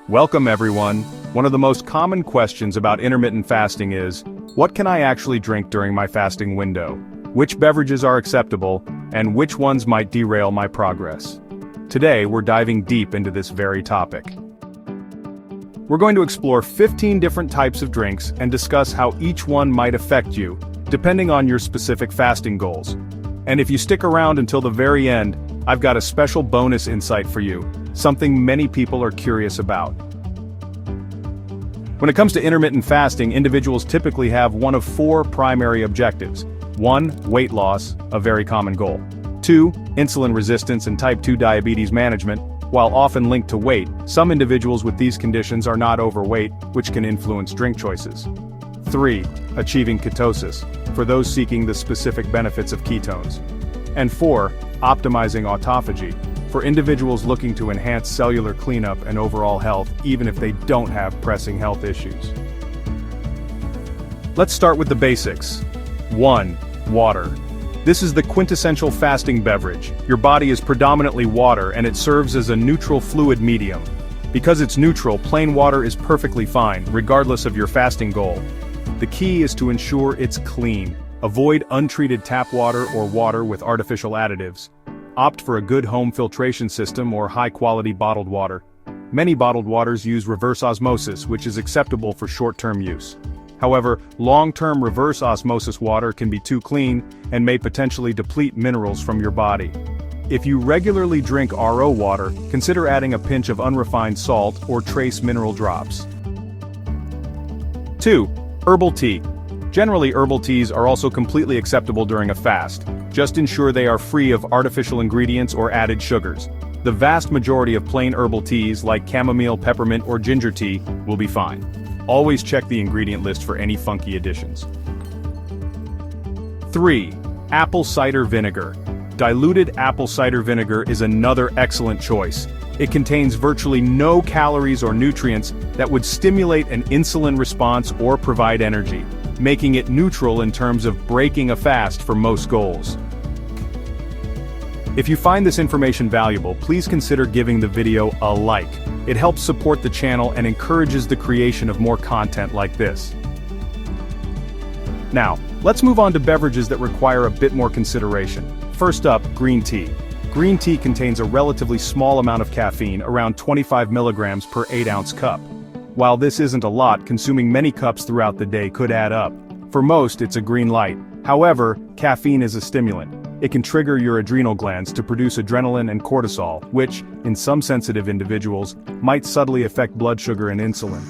Welcome everyone. One of the most common questions about intermittent fasting is, what can I actually drink during my fasting window? Which beverages are acceptable, and which ones might derail my progress? Today we're diving deep into this very topic. We're going to explore 15 different types of drinks and discuss how each one might affect you, depending on your specific fasting goals. And if you stick around until the very end, I've got a special bonus insight for you, something many people are curious about. When it comes to intermittent fasting, individuals typically have one of four primary objectives. 1. Weight loss, a very common goal. 2. Insulin resistance and type 2 diabetes management. While often linked to weight, some individuals with these conditions are not overweight, which can influence drink choices. 3. Achieving ketosis, for those seeking the specific benefits of ketones. And 4. Optimizing autophagy, for individuals looking to enhance cellular cleanup and overall health even if they don't have pressing health issues. Let's start with the basics. 1. Water. This is the quintessential fasting beverage. Your body is predominantly water and it serves as a neutral fluid medium. Because it's neutral, plain water is perfectly fine, regardless of your fasting goal. The key is to ensure it's clean. Avoid untreated tap water or water with artificial additives. Opt for a good home filtration system or high-quality bottled water. Many bottled waters use reverse osmosis, which is acceptable for short-term use. However, long-term reverse osmosis water can be too clean and may potentially deplete minerals from your body. If you regularly drink RO water, consider adding a pinch of unrefined salt or trace mineral drops. 2. Herbal tea. Generally, herbal teas are also completely acceptable during a fast. Just ensure they are free of artificial ingredients or added sugars. The vast majority of plain herbal teas like chamomile, peppermint, or ginger tea will be fine. Always check the ingredient list for any funky additions. 3. Apple cider vinegar. Diluted apple cider vinegar is another excellent choice. It contains virtually no calories or nutrients that would stimulate an insulin response or provide energy, making it neutral in terms of breaking a fast for most goals. If you find this information valuable, please consider giving the video a like. It helps support the channel and encourages the creation of more content like this. Now, let's move on to beverages that require a bit more consideration. First up, green tea. Green tea contains a relatively small amount of caffeine, around 25 milligrams per 8-ounce cup. While this isn't a lot, consuming many cups throughout the day could add up. For most, it's a green light. However, caffeine is a stimulant. It can trigger your adrenal glands to produce adrenaline and cortisol, which, in some sensitive individuals, might subtly affect blood sugar and insulin.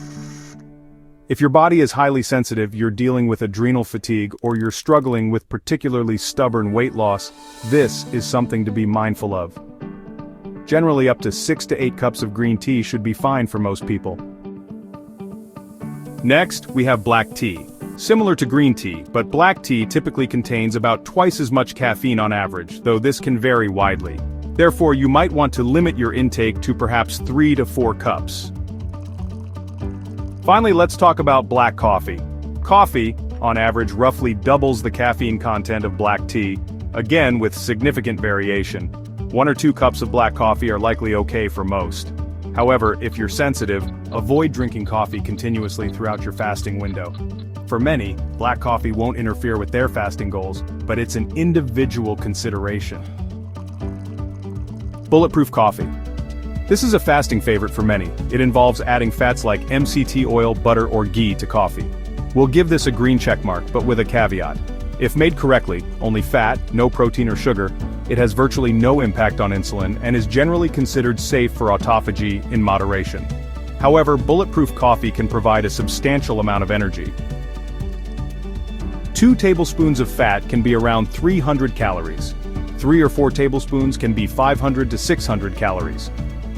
If your body is highly sensitive, you're dealing with adrenal fatigue, or you're struggling with particularly stubborn weight loss, this is something to be mindful of. Generally, up to 6 to 8 cups of green tea should be fine for most people. Next, we have black tea. Similar to green tea, but black tea typically contains about twice as much caffeine on average, though this can vary widely. Therefore, you might want to limit your intake to perhaps 3 to 4 cups. Finally, let's talk about black coffee. Coffee, on average, roughly doubles the caffeine content of black tea, again with significant variation. 1 or 2 cups of black coffee are likely okay for most. However, if you're sensitive, avoid drinking coffee continuously throughout your fasting window. For many, black coffee won't interfere with their fasting goals, but it's an individual consideration. Bulletproof coffee. This is a fasting favorite for many. It involves adding fats like MCT oil, butter, or ghee to coffee. We'll give this a green check mark, but with a caveat. If made correctly, only fat, no protein or sugar, it has virtually no impact on insulin and is generally considered safe for autophagy in moderation. However, bulletproof coffee can provide a substantial amount of energy. 2 tablespoons of fat can be around 300 calories. 3 or 4 tablespoons can be 500 to 600 calories.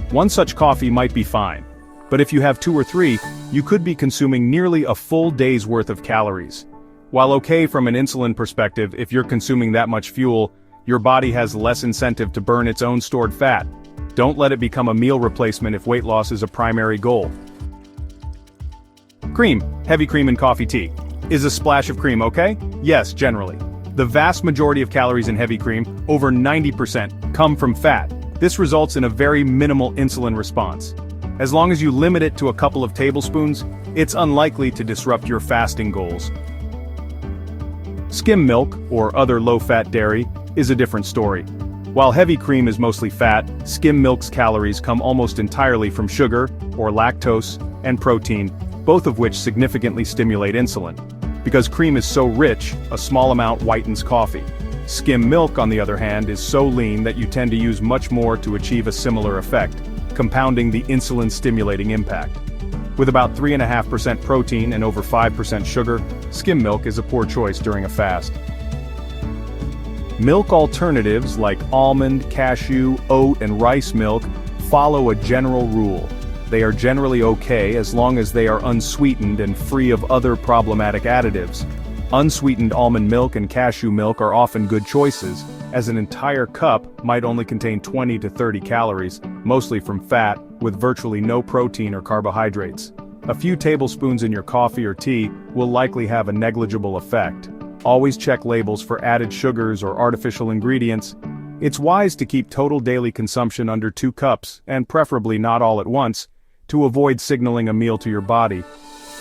One such coffee might be fine, but if you have 2 or 3, you could be consuming nearly a full day's worth of calories. While okay from an insulin perspective, if you're consuming that much fuel, your body has less incentive to burn its own stored fat. Don't let it become a meal replacement if weight loss is a primary goal. Cream, heavy cream in coffee tea. Is a splash of cream okay? Yes, generally. The vast majority of calories in heavy cream, over 90%, come from fat. This results in a very minimal insulin response. As long as you limit it to a couple of tablespoons, it's unlikely to disrupt your fasting goals. Skim milk, or other low-fat dairy, is a different story. While heavy cream is mostly fat, skim milk's calories come almost entirely from sugar, or lactose, and protein, both of which significantly stimulate insulin. Because cream is so rich, a small amount whitens coffee. Skim milk, on the other hand, is so lean that you tend to use much more to achieve a similar effect, compounding the insulin-stimulating impact. With about 3.5% protein and over 5% sugar, skim milk is a poor choice during a fast. Milk alternatives like almond, cashew, oat, and rice milk follow a general rule. They are generally okay as long as they are unsweetened and free of other problematic additives. Unsweetened almond milk and cashew milk are often good choices, as an entire cup might only contain 20 to 30 calories, mostly from fat, with virtually no protein or carbohydrates. A few tablespoons in your coffee or tea will likely have a negligible effect. Always check labels for added sugars or artificial ingredients. It's wise to keep total daily consumption under 2 cups, and preferably not all at once, to avoid signaling a meal to your body.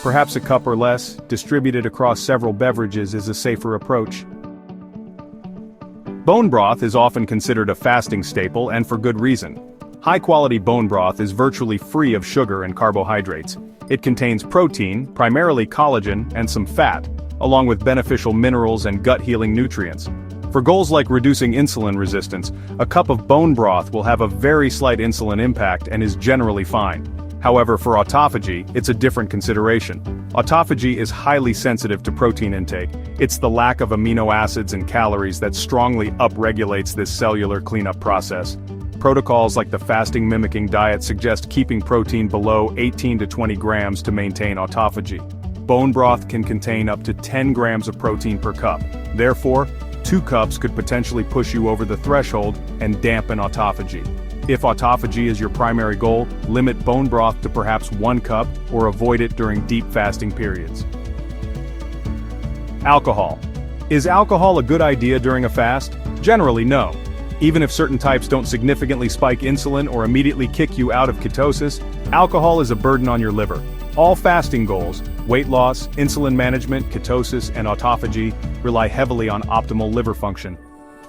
Perhaps a cup or less, distributed across several beverages, is a safer approach. Bone broth is often considered a fasting staple, and for good reason. High-quality bone broth is virtually free of sugar and carbohydrates. It contains protein, primarily collagen, and some fat, along with beneficial minerals and gut-healing nutrients. For goals like reducing insulin resistance, a cup of bone broth will have a very slight insulin impact and is generally fine. However, for autophagy, it's a different consideration. Autophagy is highly sensitive to protein intake. It's the lack of amino acids and calories that strongly upregulates this cellular cleanup process. Protocols like the fasting mimicking diet suggest keeping protein below 18 to 20 grams to maintain autophagy. Bone broth can contain up to 10 grams of protein per cup. Therefore, 2 cups could potentially push you over the threshold and dampen autophagy. If autophagy is your primary goal, limit bone broth to perhaps 1 cup or avoid it during deep fasting periods. Alcohol. Is alcohol a good idea during a fast? Generally, no. Even if certain types don't significantly spike insulin or immediately kick you out of ketosis, alcohol is a burden on your liver. All fasting goals, weight loss, insulin management, ketosis, and autophagy, rely heavily on optimal liver function.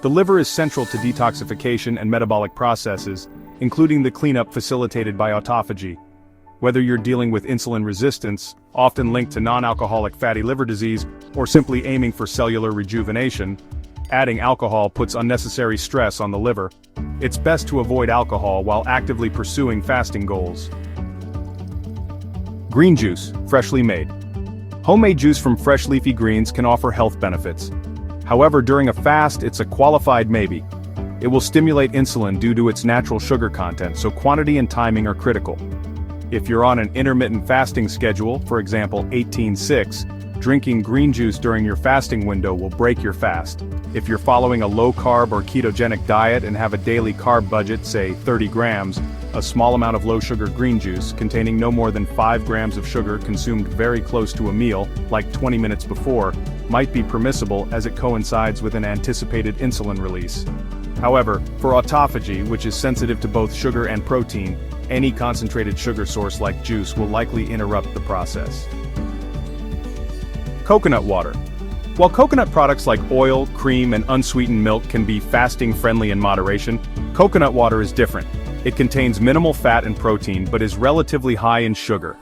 The liver is central to detoxification and metabolic processes, including the cleanup facilitated by autophagy. Whether you're dealing with insulin resistance, often linked to non-alcoholic fatty liver disease, or simply aiming for cellular rejuvenation, adding alcohol puts unnecessary stress on the liver. It's best to avoid alcohol while actively pursuing fasting goals. Green juice, freshly made. Homemade juice from fresh leafy greens can offer health benefits. However, during a fast, it's a qualified maybe. It will stimulate insulin due to its natural sugar content, so quantity and timing are critical. If you're on an intermittent fasting schedule, for example 18-6, drinking green juice during your fasting window will break your fast. If you're following a low-carb or ketogenic diet and have a daily carb budget, say 30 grams, a small amount of low-sugar green juice, containing no more than 5 grams of sugar consumed very close to a meal, like 20 minutes before, might be permissible as it coincides with an anticipated insulin release. However, for autophagy, which is sensitive to both sugar and protein, any concentrated sugar source like juice will likely interrupt the process. Coconut water. While coconut products like oil, cream, and unsweetened milk can be fasting-friendly in moderation, coconut water is different. It contains minimal fat and protein but is relatively high in sugar.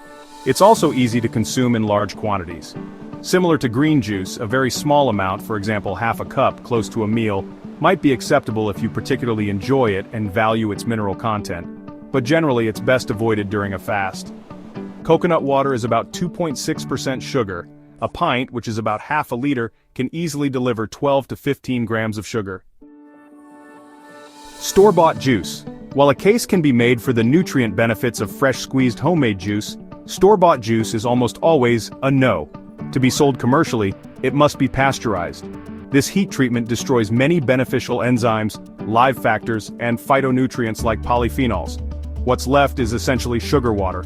It's also easy to consume in large quantities. Similar to green juice, a very small amount, for example half a cup close to a meal, might be acceptable if you particularly enjoy it and value its mineral content, but generally it's best avoided during a fast. Coconut water is about 2.6% sugar. A pint, which is about half a liter, can easily deliver 12 to 15 grams of sugar. Store-bought juice. While a case can be made for the nutrient benefits of fresh squeezed homemade juice, store-bought juice is almost always a no. To be sold commercially, it must be pasteurized. This heat treatment destroys many beneficial enzymes, live factors, and phytonutrients like polyphenols. What's left is essentially sugar water.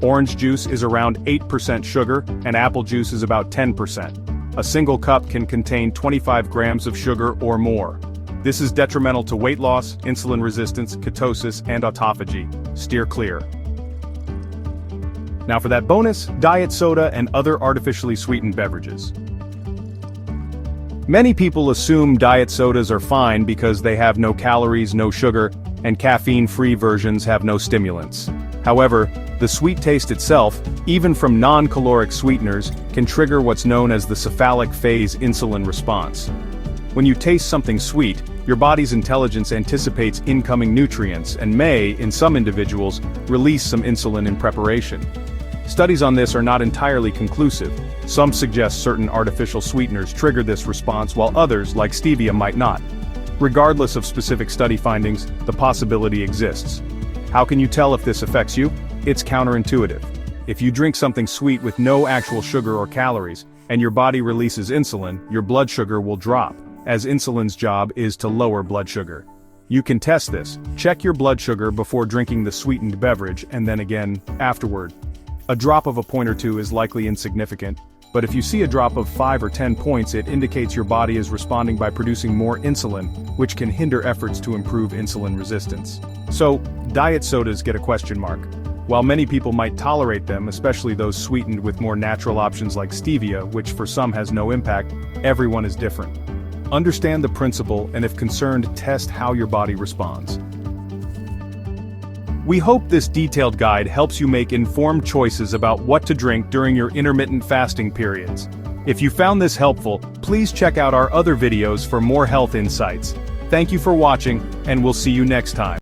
Orange juice is around 8% sugar, and apple juice is about 10%. A single cup can contain 25 grams of sugar or more. This is detrimental to weight loss, insulin resistance, ketosis, and autophagy. Steer clear. Now for that bonus, diet soda and other artificially sweetened beverages. Many people assume diet sodas are fine because they have no calories, no sugar, and caffeine-free versions have no stimulants. However, the sweet taste itself, even from non-caloric sweeteners, can trigger what's known as the cephalic phase insulin response. When you taste something sweet, your body's intelligence anticipates incoming nutrients and may, in some individuals, release some insulin in preparation. Studies on this are not entirely conclusive. Some suggest certain artificial sweeteners trigger this response while others, like stevia, might not. Regardless of specific study findings, the possibility exists. How can you tell if this affects you? It's counterintuitive. If you drink something sweet with no actual sugar or calories, and your body releases insulin, your blood sugar will drop, as insulin's job is to lower blood sugar. You can test this. Check your blood sugar before drinking the sweetened beverage and then again afterward. A drop of a point or two is likely insignificant, but if you see a drop of 5 or 10 points, it indicates your body is responding by producing more insulin, which can hinder efforts to improve insulin resistance. So, diet sodas get a question mark. While many people might tolerate them, especially those sweetened with more natural options like stevia, which for some has no impact, everyone is different. Understand the principle, and if concerned, test how your body responds. We hope this detailed guide helps you make informed choices about what to drink during your intermittent fasting periods. If you found this helpful, please check out our other videos for more health insights. Thank you for watching, and we'll see you next time.